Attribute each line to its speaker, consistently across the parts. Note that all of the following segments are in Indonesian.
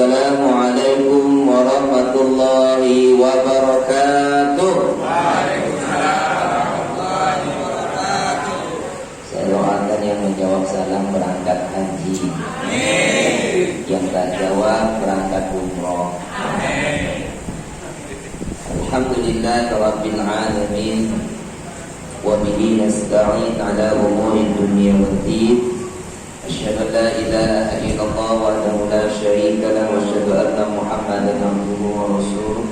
Speaker 1: Assalamualaikum warahmatullahi wabarakatuh.
Speaker 2: Waalaikumsalam warahmatullahi wabarakatuh.
Speaker 1: Saya doakan yang menjawab salam berangkat haji.
Speaker 2: Amin.
Speaker 1: Yang tak jawab berangkat umroh.
Speaker 2: Amin.
Speaker 1: Alhamdulillah rabbil alamin. Wa bihi nasta'in ala umuri dunya waddin. Asyhadu an la ilaha illallah wahdahu la syarika lahu wa asyhadu anna Muhammadan abduhu wa rasuluh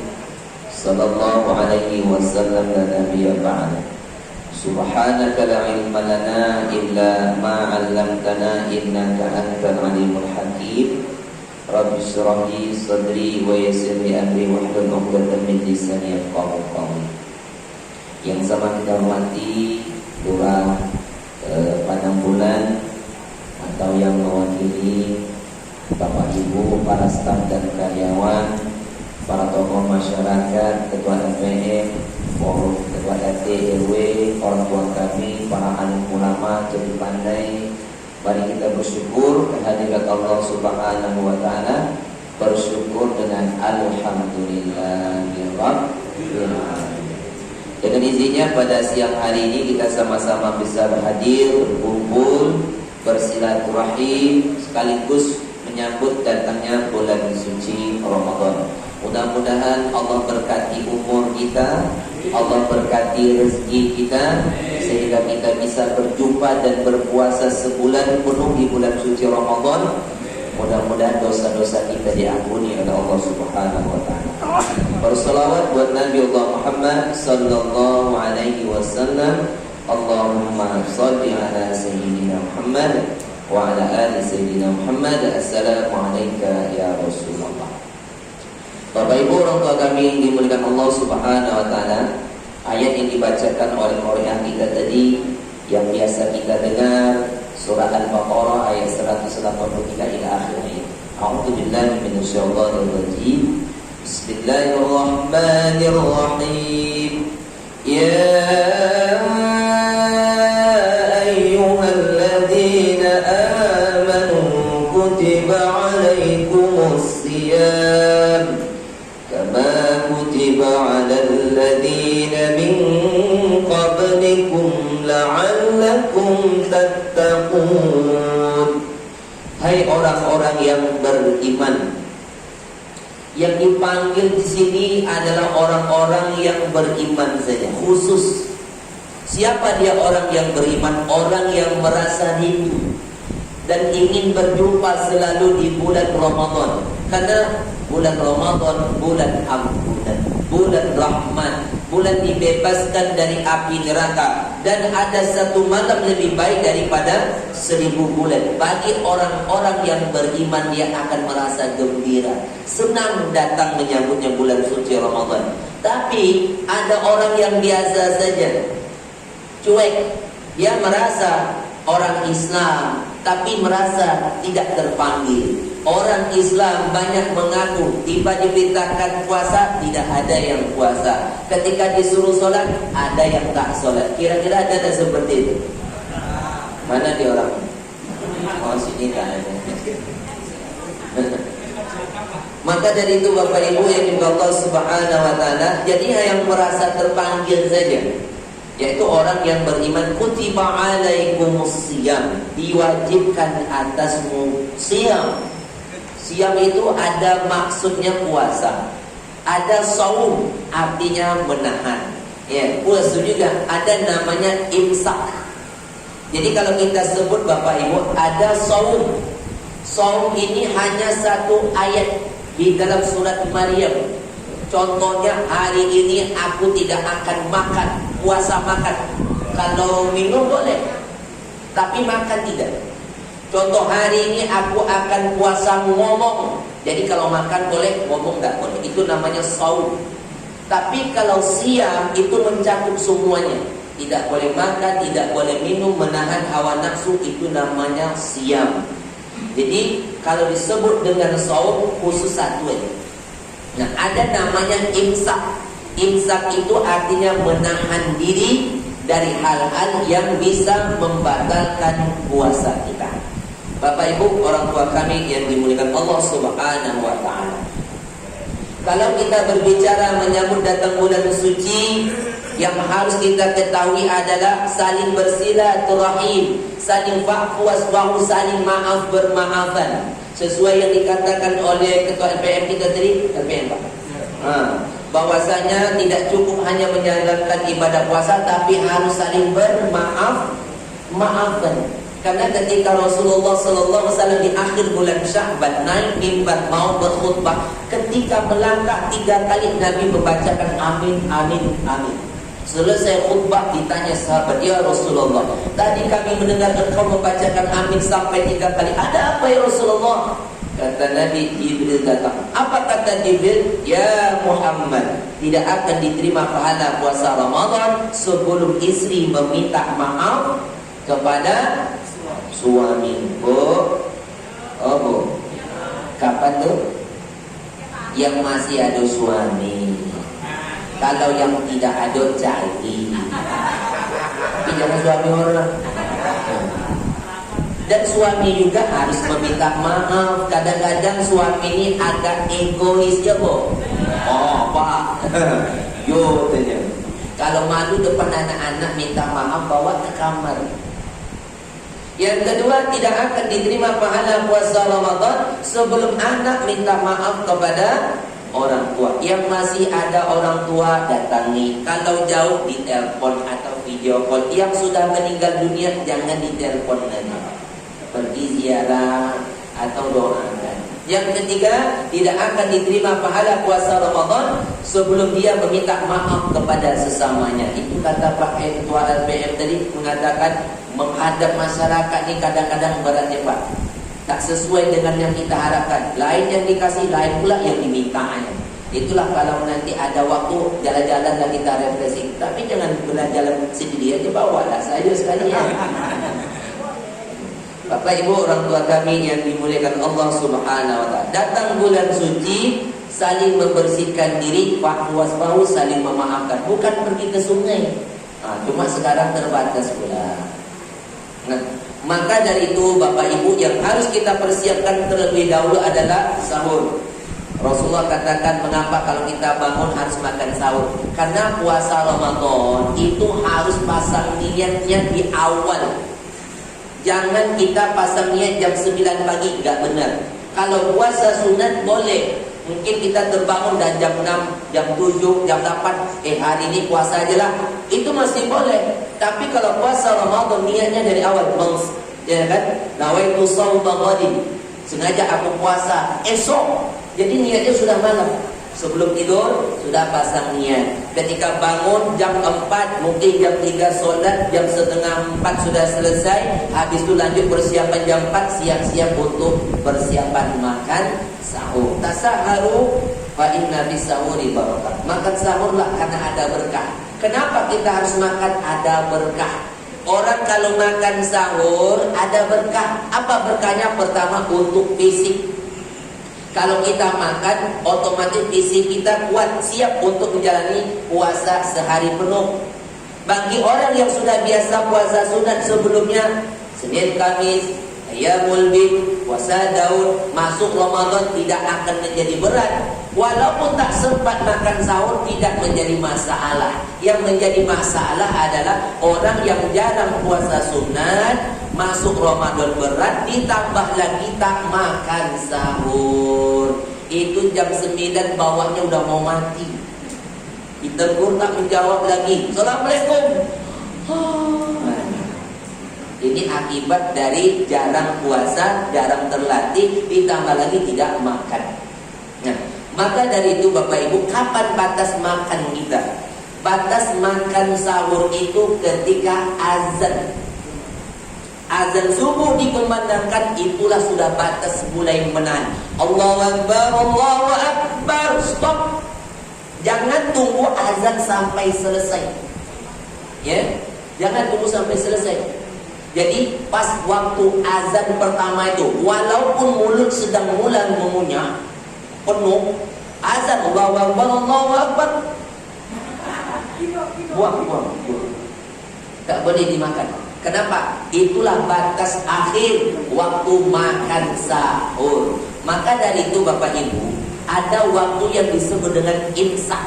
Speaker 1: sallallahu alaihi wasallam la nabiyya ba'da. Subhanaka la ilma lana illa ma 'allamtana innaka antal alimul hakim. Rabbi shrah li sadri wa yassir li amri wahlul 'uqdatam min lisani yafqahu qawli. Yang sama kita hormati Lurah Padang Bulan atau yang mewakili Bapak Ibu, para staf dan karyawan, para tokoh masyarakat, ketua LPM, forum ketua RT RW, orang tua kami, para alim ulama, jadi pandai. Mari kita bersyukur kehadirat Allah Subhanahu wa taala, bersyukur dengan alhamdulillahirabbil alamin. Dengan izinnya pada siang hari ini kita sama-sama bisa hadir, berkumpul, bersilaturahim sekaligus menyambut datangnya bulan suci Ramadan. Mudah-mudahan Allah berkati umur kita, Allah berkati rezeki kita, sehingga kita bisa berjumpa dan berpuasa sebulan penuh di bulan suci Ramadan. Mudah-mudahan dosa-dosa kita diampuni oleh Allah Subhanahu wa taala. Berselawat buat Nabi Allah Muhammad sallallahu alaihi wasallam. Allahumma shalli ala sayyidina Muhammad wa ala ali sayyidina Muhammad. Assalamualaikum ya Rasulullah. Bapak Ibu, orang tua kami yang dimuliakan Allah Subhanahu wa taala, ayat yang dibacakan oleh Qur'an kita tadi yang biasa kita dengar, surah Al-Baqarah ayat 183 ila akhir ayat. A'udzu billahi minasyaitonir rajim. Bismillahirrahmanirrahim. Ya ayyuhalladzina amanu kutiba 'alaikumus siyam kama kutiba 'alal ladzina min qablikum la'allakum tattaqun. Hai orang-orang yang beriman. Yang dipanggil di sini adalah orang-orang yang beriman saja, khusus. Siapa dia orang yang beriman? Orang yang merasa rindu dan ingin berjumpa selalu di bulan Ramadan. Karena bulan Ramadan bulan ampunan, bulan rahmat, bulan dibebaskan dari api neraka, dan ada satu malam lebih baik daripada 1000 bulan. Bagi orang-orang yang beriman, dia akan merasa gembira, senang datang menyambutnya bulan suci Ramadan. Tapi ada orang yang biasa saja, cuek. Dia merasa orang Islam tapi merasa tidak terpanggil. Orang Islam banyak mengaku, tiba diberitakan puasa, tidak ada yang puasa. Ketika disuruh sholat, ada yang tak sholat. Kira-kira ada tak seperti itu? Mana dia orang? Oh, sini tak ada. Maka dari itu Bapak Ibu yang dimiliki Allah Subhanahu wa taala, jadi yang merasa terpanggil saja, yaitu orang yang beriman. Kutiba 'alaikumus siyam, diwajibkan atasmu siyam. Siyam itu ada maksudnya puasa, ada saum artinya menahan. Ya, puasa juga ada namanya imsak. Jadi kalau kita sebut Bapak Ibu, ada saum. Saum ini hanya satu ayat di dalam surat Maryam. Contohnya, hari ini aku tidak akan makan, puasa makan. Kalau minum boleh, tapi makan tidak. Contoh, hari ini aku akan puasa ngomong. Jadi kalau makan boleh, ngomong tidak boleh. Itu namanya saum. Tapi kalau siam itu mencakup semuanya. Tidak boleh makan, tidak boleh minum, menahan hawa nafsu, itu namanya siam. Jadi kalau disebut dengan saum, khusus satu aja. Nah, ada namanya imsak. Imsak itu artinya menahan diri dari hal-hal yang bisa membatalkan puasa kita. Bapak Ibu, orang tua kami yang dimuliakan Allah Subhanahu wa taala. Kalau kita berbicara menyambut datang bulan suci, yang harus kita ketahui adalah saling bersilaturahim, saling fa'fu wasfahu, saling maaf bermaafan. Sesuai yang dikatakan oleh Ketua LPM kita tadi, LPM Pak. Bahwasanya tidak cukup hanya menjalankan ibadah puasa, tapi harus saling maafan. Karena ketika Rasulullah SAW di akhir bulan Sya'ban naik mimbar mau berkhutbah, ketika melangkah 3 kali Nabi membacakan amin, amin, amin. Selesai khutbah ditanya sahabat, ya Rasulullah, tadi kami mendengar engkau membacakan amin sampai 3 kali. Ada apa ya Rasulullah? Kata Nabi, Jibril datang. Apa kata Jibril? Ya Muhammad, tidak akan diterima pahala puasa Ramadan sebelum istri meminta maaf kepada suami. Bu, kapan tuh? Yang masih ada suami. Kalau yang tidak ada cari. Tapi jangan suami orang. Dan suami juga harus meminta maaf. Kadang-kadang suami ini agak egois ya Bu. Oh Pak. Yo tanya. Kalau malu depan anak-anak minta maaf, bawa ke kamar. Yang kedua, tidak akan diterima pahala puasa Ramadan sebelum anak minta maaf kepada orang tua. Yang masih ada orang tua datangi. Kalau jauh ditelepon atau video call. Yang sudah meninggal dunia jangan ditelepon lagi. Pergi ziarah atau doakan. Yang ketiga, tidak akan diterima pahala puasa Ramadan sebelum dia meminta maaf kepada sesamanya. Itu kata Pak Ketua LPM tadi, mengatakan menghadap masyarakat ini kadang-kadang berat ya Pak. Tak sesuai dengan yang kita harapkan. Lain yang dikasih, lain pula yang dimintanya. Itulah kalau nanti ada waktu jalan-jalan dan kita refreshing. Tapi jangan jalan sendiri aja, bawalah saja sekalian. Bapak Ibu, orang tua kami yang dimuliakan Allah Subhanahu wa taala. Datang bulan suci, saling membersihkan diri, fa'fu wasfahu, saling memaafkan. Bukan pergi ke sungai. Cuma sekarang terbatas pula. Nah, maka dari itu Bapak Ibu, yang harus kita persiapkan terlebih dahulu adalah sahur. Rasulullah katakan, mengapa kalau kita bangun harus makan sahur? Karena puasa Ramadan itu harus pasang niatnya di awal. Jangan kita pasang niat jam 9 pagi, enggak benar. Kalau puasa sunat boleh. Mungkin kita terbangun dan jam 6, jam 7, jam 8, hari ini puasa aja lah. Itu masih boleh. Tapi kalau puasa Ramadan niatnya dari awal, ya kan? Nawaitu shauma ghadin. Sengaja aku puasa esok. Jadi niatnya sudah malam. Sebelum tidur sudah pasang niat. Ketika bangun jam 4, mungkin jam 3 solat, jam setengah 4 sudah selesai. Habis itu lanjut persiapan jam 4, siap-siap untuk persiapan makan sahur. Tasaharu fa inna bis sahuri barakah. Makan sahurlah karena ada berkah. Kenapa kita harus makan? Ada berkah. Orang kalau makan sahur ada berkah. Apa berkahnya? Pertama, untuk fisik. Kalau kita makan, otomatis fisik kita kuat, siap untuk menjalani puasa sehari penuh. Bagi orang yang sudah biasa puasa sunat sebelumnya, Senin, Kamis, Ayyamul Bid, puasa Daud, masuk Ramadan tidak akan menjadi berat. Walaupun tak sempat makan sahur tidak menjadi masalah. Yang menjadi masalah adalah orang yang jarang puasa sunat, masuk Ramadan berat, ditambah lagi tak makan sahur. Itu jam 9 bawahnya udah mau mati. Ditegur tak menjawab lagi. Assalamualaikum. Ini akibat dari jarang puasa, jarang terlatih, ditambah lagi tidak makan. Nah, maka dari itu Bapak Ibu, kapan batas makan kita? Batas makan sahur itu ketika azan. Azan subuh dikumandangkan, itulah sudah batas mulai menahan. Allahu Akbar, Allahu Akbar, stop. Jangan tunggu azan sampai selesai. Ya, jangan tunggu sampai selesai. Jadi pas waktu azan pertama itu, walaupun mulut sedang mulai mengunyah penuh, azan Allahu Akbar, Allahu Akbar, buang. Tak boleh dimakan. Kenapa? Itulah batas akhir waktu makan sahur. Maka dari itu Bapak Ibu, ada waktu yang disebut dengan imsak.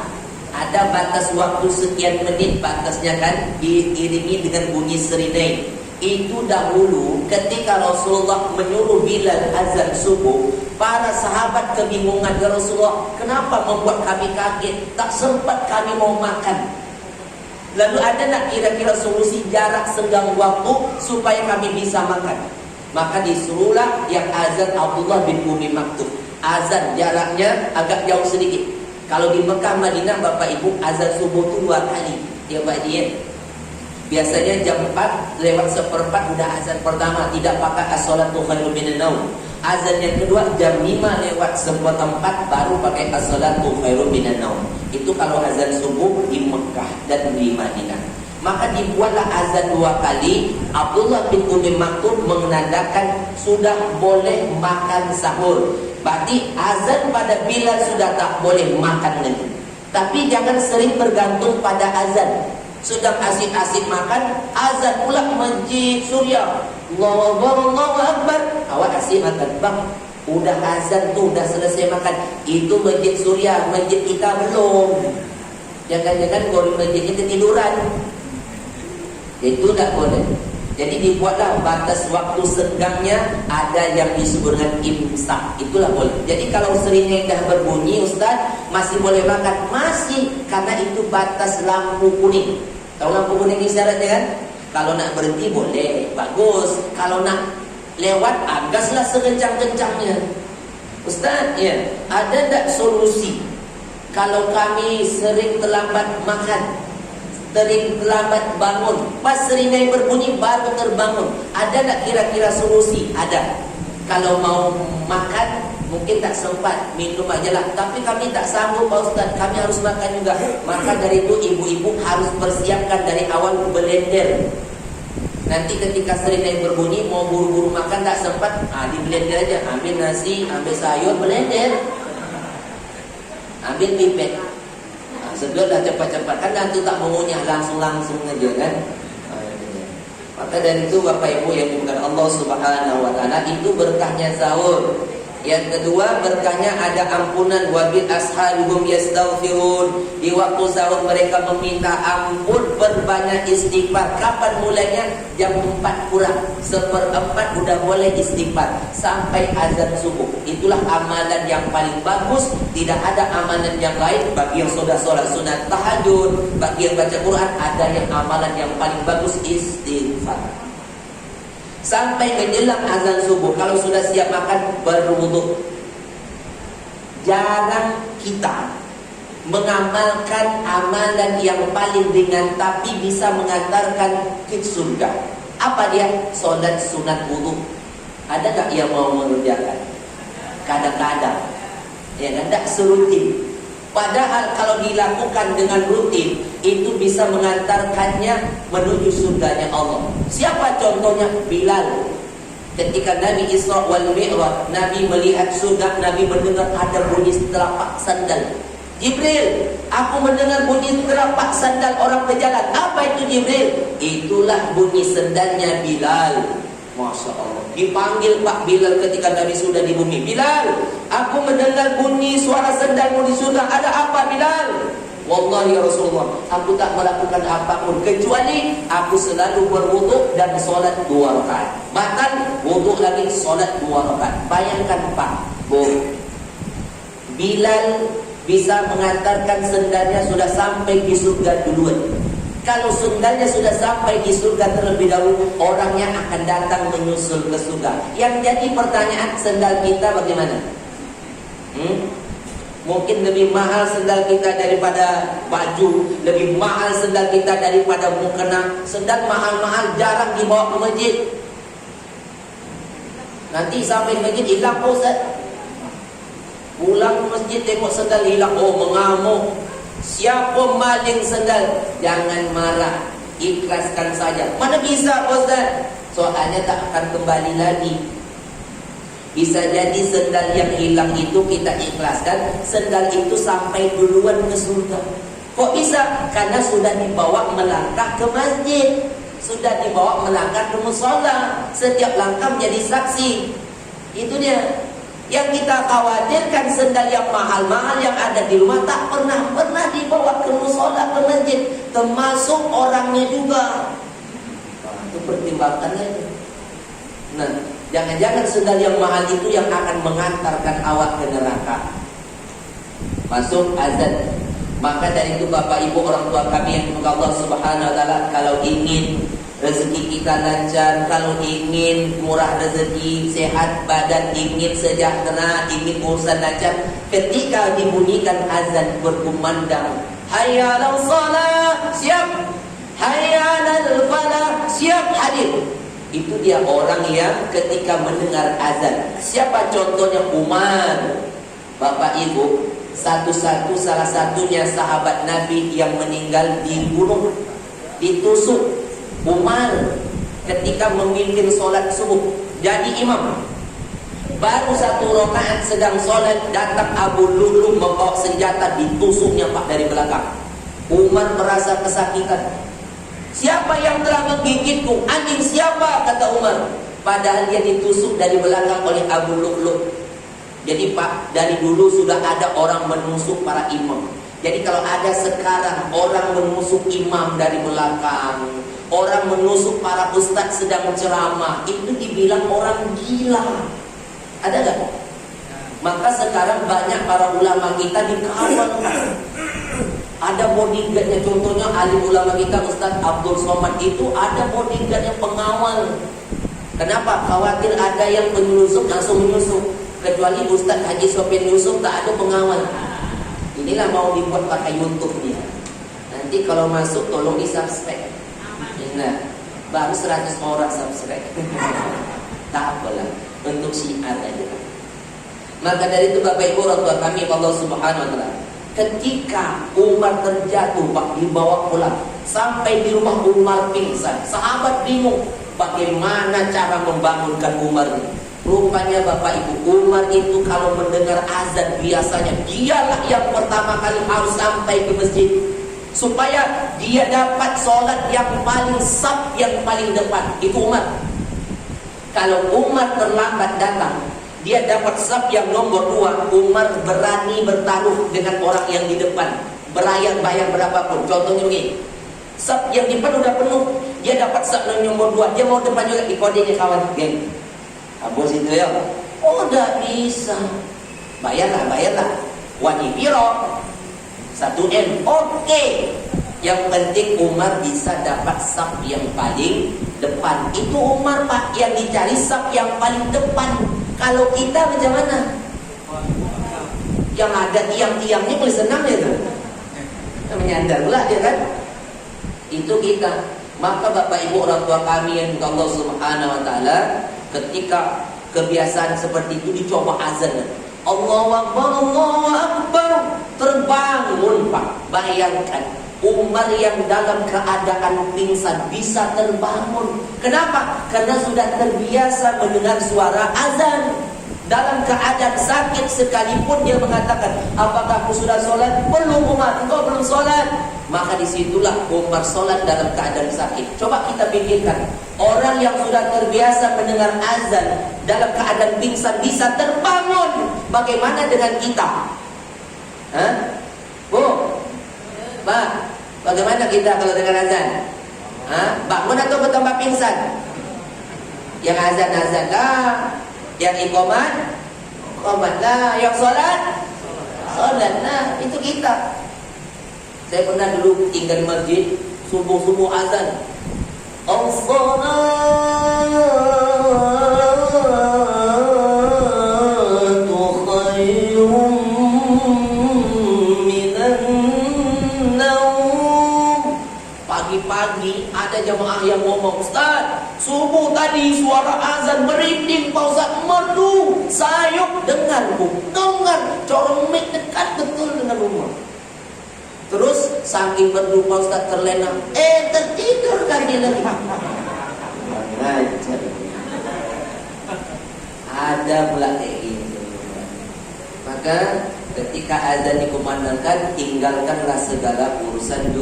Speaker 1: Ada batas waktu sekian menit, batasnya kan diiringi dengan bunyi serinai. Itu dahulu ketika Rasulullah menyuruh Bilal azan subuh, para sahabat kebingungan, ya Rasulullah, kenapa membuat kami kaget? Tak sempat kami mau makan. Lalu ada nak kira-kira solusi jarak senggang waktu supaya kami bisa makan? Maka disuruhlah yang azan Abdullah bin Umi Maktum. Azan jaraknya agak jauh sedikit. Kalau di Mekah Madinah Bapak Ibu azan subuh itu 2 kali tiap pagi. Biasanya jam 4 lewat seperempat udah azan pertama, tidak pakai as-salatu khairun minan naum. Azan yang kedua jam 5 lewat seperempat baru pakai as-salatu khairun minan naum. Itu kalau azan subuh di Mekah dan di Madinah. Maka dibuatlah azan 2 kali. Abdullah bin Umi Maktum menandakan sudah boleh makan sahur. Berarti azan pada Bilal sudah tak boleh makan lagi. Tapi jangan sering bergantung pada azan. Sudah asik-asik makan, azan pula masjid Surya. Allahu Akbar. Awak asyik makan, bang. Udah azan tuh, udah selesai makan. Itu masjid Surya, masjid kita belum. Jangan-jangan kalau masjidnya ketiduran. Itu tak boleh. Jadi dibuatlah batas waktu senggangnya, ada yang disebut dengan imsak. Itulah boleh. Jadi kalau seringnya dah berbunyi, Ustaz, masih boleh makan? Masih, karena itu batas lampu kuning. Tahu lampu kuning isyaratnya kan? Kalau nak berhenti boleh, bagus. Kalau nak lewat, agaslah sekencang-kencangnya. Ustaz, ya, ada tak solusi kalau kami sering terlambat makan, sering terlambat bangun, pas seringai berbunyi baru terbangun? Ada tak kira-kira solusi? Ada. Kalau mau makan mungkin tak sempat, minum aja lah. Tapi kami tak sanggup Pak Ustaz, kami harus makan juga. Maka dari itu ibu-ibu harus persiapkan dari awal blender. Nanti ketika seringai berbunyi mau buru-buru makan tak sempat, di blender aja. Ambil nasi, ambil sayur, blender. Ambil pipet. Sedotlah cepat-cepat, kan nanti tak mengunyah langsung-langsung aja kan. Maka dari itu Bapak Ibu yang dimuliakan Allah Subhanahu wa taala, itu berkahnya sahur. Yang kedua, berkahnya ada ampunan. Wabil asharihum yastaghfirun. Di waktu sahur mereka meminta ampun, berbanyak istighfar. Kapan mulainya? Jam 4 kurang, seperempat udah boleh istighfar sampai azan subuh. Itulah amalan yang paling bagus. Tidak ada amalan yang lain. Bagi yang sudah sholat sunat tahajud, bagi yang baca Quran, ada yang amalan yang paling bagus istighfar. Sampai menjelang azan subuh, kalau sudah siap makan, berwudu. Jarang kita mengamalkan amalan yang paling ringan tapi bisa mengantarkan ke surga. Apa dia? Solat sunat wudu. Ada tak yang mau mengerjakan? Kadang-kadang, ya kan, tak serutin. Padahal kalau dilakukan dengan rutin, itu bisa mengantarkannya menuju surganya Allah. Siapa contohnya? Bilal. Ketika Nabi Isra wal Mi'raj, Nabi melihat surga, Nabi mendengar ada bunyi telapak sandal. Jibril, aku mendengar bunyi telapak sandal orang berjalan. Apa itu Jibril? Itulah bunyi sandalnya Bilal. Masya Allah. Dipanggil Pak Bilal ketika Nabi sudah di bumi. Bilal, aku mendengar bunyi suara sandalmu di surga. Ada apa Bilal? Wallahi ya Rasulullah, aku tak melakukan apapun kecuali aku selalu berwudu dan solat 2 rakaat. Bahkan wudu lagi, solat 2 rakaat. Bayangkan Pak, Bu, Bilal bisa mengantarkan sendalnya sudah sampai di surga duluan. Kalau sendalnya sudah sampai di surga terlebih dahulu, orangnya akan datang menyusul ke surga. Yang jadi pertanyaan, sendal kita bagaimana? Mungkin lebih mahal sendal kita daripada baju, lebih mahal sendal kita daripada mukena. Sendal mahal-mahal jarang dibawa ke masjid. Nanti sampai masjid hilang, Ustaz. Pulang ke masjid tengok sendal hilang, oh mengamuk. Siapa maling sendal? Jangan marah, ikhlaskan saja. Mana bisa Ustaz? Soalnya tak akan kembali lagi. Bisa jadi sendal yang hilang itu kita ikhlaskan, sendal itu sampai duluan ke surga. Kok bisa? Karena sudah dibawa melangkah ke masjid. sudah dibawa melangkah ke musola. Setiap langkah menjadi saksi. Itu dia. Yang kita khawatirkan sendal yang mahal-mahal yang ada di rumah tak pernah dibawa ke musola, ke masjid, termasuk orangnya juga. Itu pertimbangkan aja. Nah, jangan-jangan sendal yang mahal itu yang akan mengantarkan awak ke neraka. Masuk azan. Maka dari itu Bapak Ibu orang tua kami yang semoga Allah Subhanahu wa taala, kalau ingin rezeki kita lancar, kalau ingin murah rezeki, sehat badan, ingin sejahtera, ingin urusan lancar, ketika dibunyikan azan berkumandang, hayya 'alas shalah, siap, hayya 'alal falah, siap, hadir. Itu dia orang yang ketika mendengar azan. Siapa contohnya? Umar. Bapak Ibu, salah satunya sahabat Nabi yang meninggal dibunuh, ditusuk. Umar ketika memimpin sholat subuh jadi imam, baru 1 rakaat sedang sholat, datang Abu Lu'lu' membawa senjata, ditusuknya Pak dari belakang. Umar merasa kesakitan. Siapa yang telah menggigitku? Anjing siapa? Kata Umar. Padahal dia ditusuk dari belakang oleh Abu Lu'lu'. Jadi Pak, dari dulu sudah ada orang menusuk para imam. Jadi kalau ada sekarang orang menusuk imam dari belakang, orang menusuk para ustadz sedang ceramah, itu dibilang orang gila. Ada gak? Maka sekarang banyak para ulama kita dikawal. Ada bodyguardnya, contohnya alim ulama kita Ustadz Abdul Somad itu ada bodyguard yang pengawal. Kenapa? Khawatir ada yang menyusup, langsung menyusup. Kecuali Ustadz Haji Sofyan Yusuf tak ada pengawal. Inilah mau dibuat pakai YouTube dia. Nanti kalau masuk tolong di subscribe. Nah, baru 100 orang subscribe. Tak apalah, untuk syiar aja. Maka dari itu Bapak Ibu orang tua kami Allah Subhanahu wa taala, ketika Umar terjatuh Pak, dibawa pulang sampai di rumah Umar pingsan. Sahabat bingung bagaimana cara membangunkan Umar ini. Rupanya Bapak Ibu, Umar itu kalau mendengar azan biasanya dialah yang pertama kali harus sampai ke masjid, supaya dia dapat sholat yang paling saf, yang paling depan. Itu Umar. Kalau Umar terlambat datang, dia dapat saf yang nomor 2. Umar berani bertaruh dengan orang yang di depan, bayar berapapun. Contohnya begini, saf yang di depan udah penuh, dia dapat saf yang nomor 2, dia mau depan juga, dikodenya kawan, geng, bos itu ya. Oh, enggak bisa. Bayarlah. Wani piro? 1 M. Oke. Yang penting Umar bisa dapat saf yang paling depan. Itu Umar Pak, yang dicari saf yang paling depan. Kalau kita macam mana? Yang ada tiang-tiangnya boleh senang ya tuh. Menyandar pula dia kan. Itu kita. Maka Bapak Ibu orang tua kami yang Allah Subhanahu wa taala, ketika kebiasaan seperti itu dicoba azan, Allahu Akbar, terbangun Pak. Bayangkan Umar yang dalam keadaan pingsan bisa terbangun. Kenapa? Karena sudah terbiasa mendengar suara azan. Dalam keadaan sakit sekalipun dia mengatakan, apakah aku sudah sholat? Belum Umar, engkau belum sholat. Maka disitulah Umar sholat dalam keadaan sakit. Coba kita pikirkan, orang yang sudah terbiasa mendengar azan dalam keadaan pingsan bisa terbangun. Bagaimana dengan kita? Hah? Bu, Pak, bagaimana kita kalau dengar azan? Hah? Bangun atau bertambah pingsan? Yang azan lah, yang iqamat lah, yang sholat lah. Itu kita. Saya pernah dulu tinggal di masjid, subuh azan, as-salatu khairum minan naum. Pagi-pagi ada jamaah yang ngomong, Ustaz, subuh tadi suara azan merinding Pak Ustaz, merdu, sayup dengar corong mic dekat betul dengan rumah. Terus saking merdu Pak Ustaz terlena, tertidur kan dia lagi. Ada pula kayak gitu. Maka ketika azan dikumandangkan, tinggalkanlah segala urusan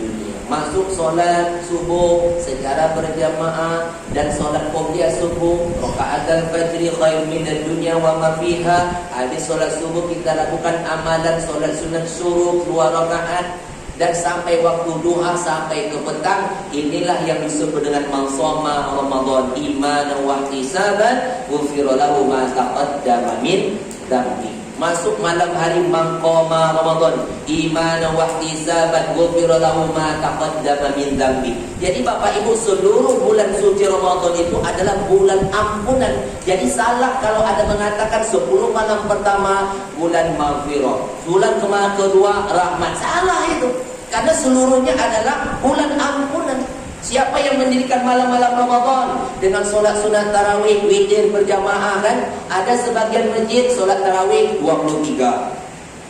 Speaker 1: dunia. Masuk solat subuh secara berjamaah dan solat qobliyah subuh, rakaat al-fajr khair minad dunya wa ma fiha. Habis solat subuh kita lakukan amalan solat sunat syuruk 2 rakaat dan sampai waktu duha sampai ke petang. Inilah yang disebut dengan man shoma Ramadan imanan wa ihtisaban ghufira lahu ma taqaddama min dhanbi. Masuk malam hari mangkoma Ramadan imanan wa ihtisaban ghufira lahu ma taqaddama min dhanbi. Jadi Bapak Ibu, seluruh bulan suci Ramadan itu adalah bulan ampunan. Jadi salah kalau ada mengatakan 10 malam pertama bulan maghfirah, bulan kedua rahmat. Salah itu. Karena seluruhnya adalah bulan ampunan. Siapa yang mendirikan malam-malam Ramadan dengan solat sunat tarawih, witir berjamaah kan? Ada sebagian masjid solat tarawih 23.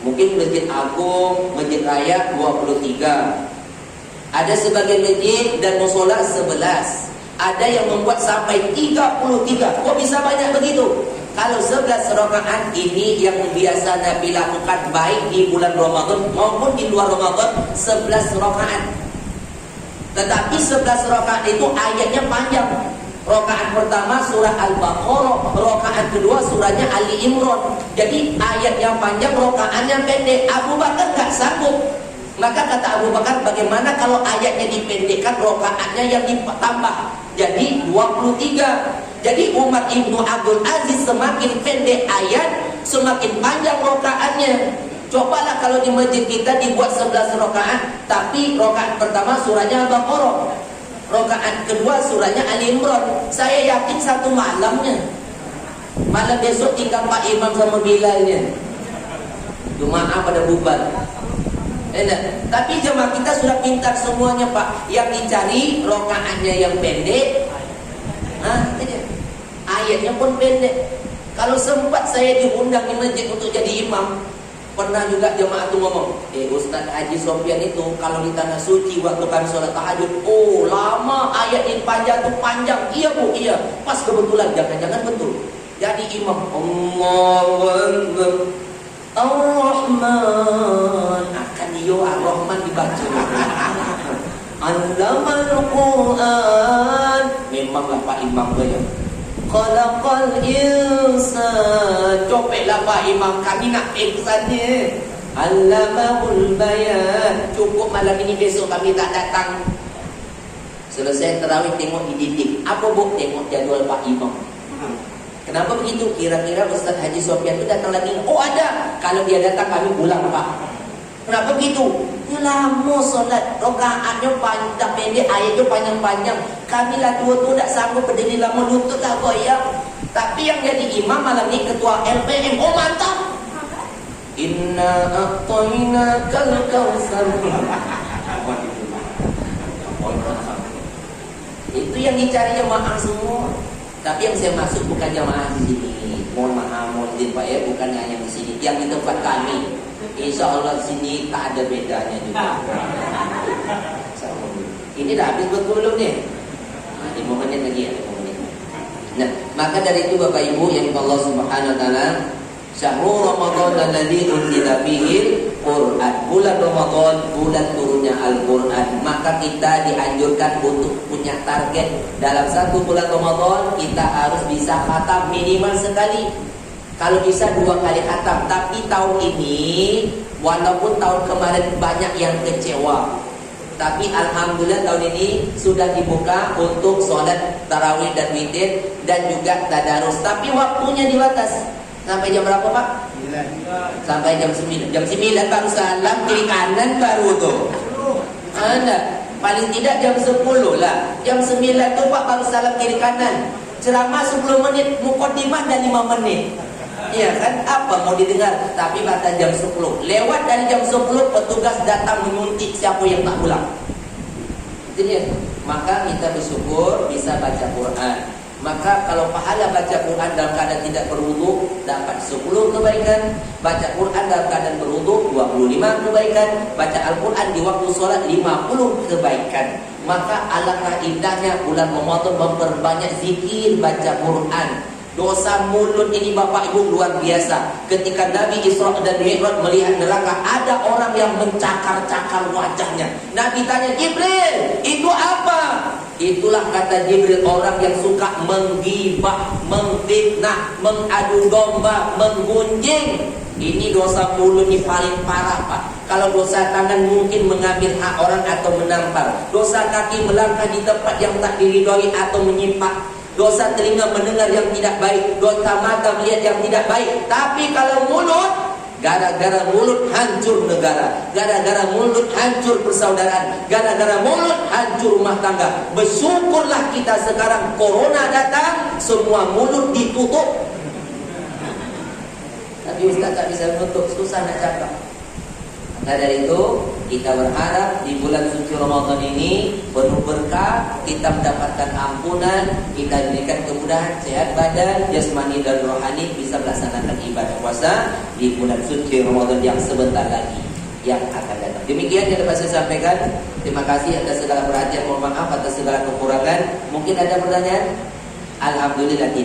Speaker 1: Mungkin Masjid Agung, Masjid Raya 23. Ada sebagian masjid dan musola 11. Ada yang membuat sampai 33. Kok bisa banyak begitu? Kalau 11 rakaat ini yang biasa Nabi lakukan baik di bulan Ramadan maupun di luar Ramadan, 11 rakaat. Tetapi 11 rakaat itu ayatnya panjang. Rakaat pertama surah Al-Baqarah, rakaat kedua surahnya Ali Imran. Jadi ayat yang panjang, rakaatnya pendek. Abu Bakar enggak sanggup. Maka kata Abu Bakar, bagaimana kalau ayatnya dipendekkan, rakaatnya yang ditambah jadi 23. Jadi Umar Ibnu Abdul Aziz semakin pendek ayat, semakin panjang rakaatnya. Cobalah kalau di masjid kita dibuat 11 rakaat, tapi rakaat pertama surahnya Al-Baqarah, rakaat kedua surahnya Ali Imran. Saya yakin satu malamnya. Malam besok tinggal Pak Imam sama Bilalnya. Jumaah pada bubar. Enak. Tapi jemaah kita sudah pintar semuanya Pak. Yang dicari rakaatnya yang pendek. Ayatnya pun pendek. Kalau sempat saya diundang di masjid untuk jadi imam, pernah juga jemaah itu ngomong, Ustaz Haji Sofyan itu kalau di tanah suci waktu kami sholat tahajud, oh lama ayat yang panjang tuh panjang. Iya Bu, iya. Pas kebetulan, jangan-jangan betul. Jadi imam, Allahu Akbar, Ar-Rahman, akan iyo Ar-Rahman dibaca. Allamal Quran, memanglah Pak Imam gaya. Khalaqal insan, copeklah Pak Imam, kami nak pingsannya. Allamahul bayan, cukup malam ini, besok kami tak datang. Selesai tarawih tengok dididik. Apa Bu? Tengok jadual Pak Imam. Kenapa begitu? Kira-kira Ustaz Haji Sofyan itu datang lagi? Oh ada. Kalau dia datang kami pulang Pak. Kenapa begitu? Ya lama solat, rakaatnya panjang pendek, ayatnya panjang-panjang. Kami lah tua-tua tak sanggup berdiri lama, lutut tak goyang. Tapi yang jadi imam malam ini ketua LPM. Oh mantap. Inna a'tainakal kautsar. Itu yang dicari jemaah semua. Tapi yang saya maksud bukan jemaah di sini. Mohon maaf, mohon izin Pak ya, bukan hanya di sini. Yang di tempat kami. Insya Allah sini tak ada bedanya juga. Ini dah habis betul belum nih? 5 menit lagi ya, 5 menit. Nah, maka dari itu Bapak Ibu yang Allah Subhanahu wa taala, Syahrul Ramadan alladzi unzila fihil Quran. Bulan Ramadan, bulan turunnya Al-Quran. Maka kita dianjurkan untuk punya target. Dalam satu bulan Ramadan kita harus bisa khatam minimal sekali. Kalau bisa 2 kali khatam. Tapi tahun ini, walaupun tahun kemarin banyak yang kecewa, tapi Alhamdulillah tahun ini sudah dibuka untuk sholat tarawih dan witir dan juga tadarus. Tapi waktunya dibatas. Sampai jam berapa Pak? 9. Sampai jam 9. Jam 9 baru salam, kiri kanan baru tuh. Ada. Paling tidak jam 10 lah. Jam 9 tuh Pak baru salam kiri kanan. Ceramah 10 menit, mukadimah dan 5 menit. Iya kan, apa mau didengar? Tapi batas jam 10. Lewat dari jam 10 petugas datang menguntit siapa yang tak pulang. Itu dia. Maka kita bersyukur bisa baca Quran. Maka kalau pahala baca Quran dalam keadaan tidak berwudu dapat 10 kebaikan. Baca Quran dalam keadaan berwudu 25 kebaikan. Baca Al-Quran di waktu sholat 50 kebaikan. Maka alangkah indahnya bulan Ramadan memperbanyak zikir baca Quran. Dosa mulut ini Bapak Ibu luar biasa. Ketika Nabi Isra dan Mi'raj melihat neraka, ada orang yang mencakar-cakar wajahnya. Nabi tanya, Jibril, itu apa? Itulah kata Jibril, orang yang suka menggibah, memfitnah, mengadu domba, menggunjing. Ini dosa mulut ini paling parah Pak. Kalau dosa tangan mungkin mengambil hak orang atau menampar. Dosa kaki melangkah di tempat yang tak diridhoi atau menyimpang. Dosa telinga mendengar yang tidak baik. Dosa mata melihat yang tidak baik. Tapi kalau mulut, gara-gara mulut hancur negara, gara-gara mulut hancur persaudaraan, gara-gara mulut hancur rumah tangga. Bersyukurlah kita sekarang corona datang, semua mulut ditutup. Tapi Ustaz tak bisa menutup, susah nak cakap. Maka dari itu kita berharap di bulan suci Ramadan ini penuh berkah, kita mendapatkan ampunan, kita diberikan kemudahan, sehat badan, jasmani dan rohani, bisa melaksanakan ibadah puasa di bulan suci Ramadan yang sebentar lagi yang akan datang. Demikian yang dapat saya sampaikan. Terima kasih atas segala perhatian, mohon maaf atas segala kekurangan. Mungkin ada pertanyaan? Alhamdulillah tidak.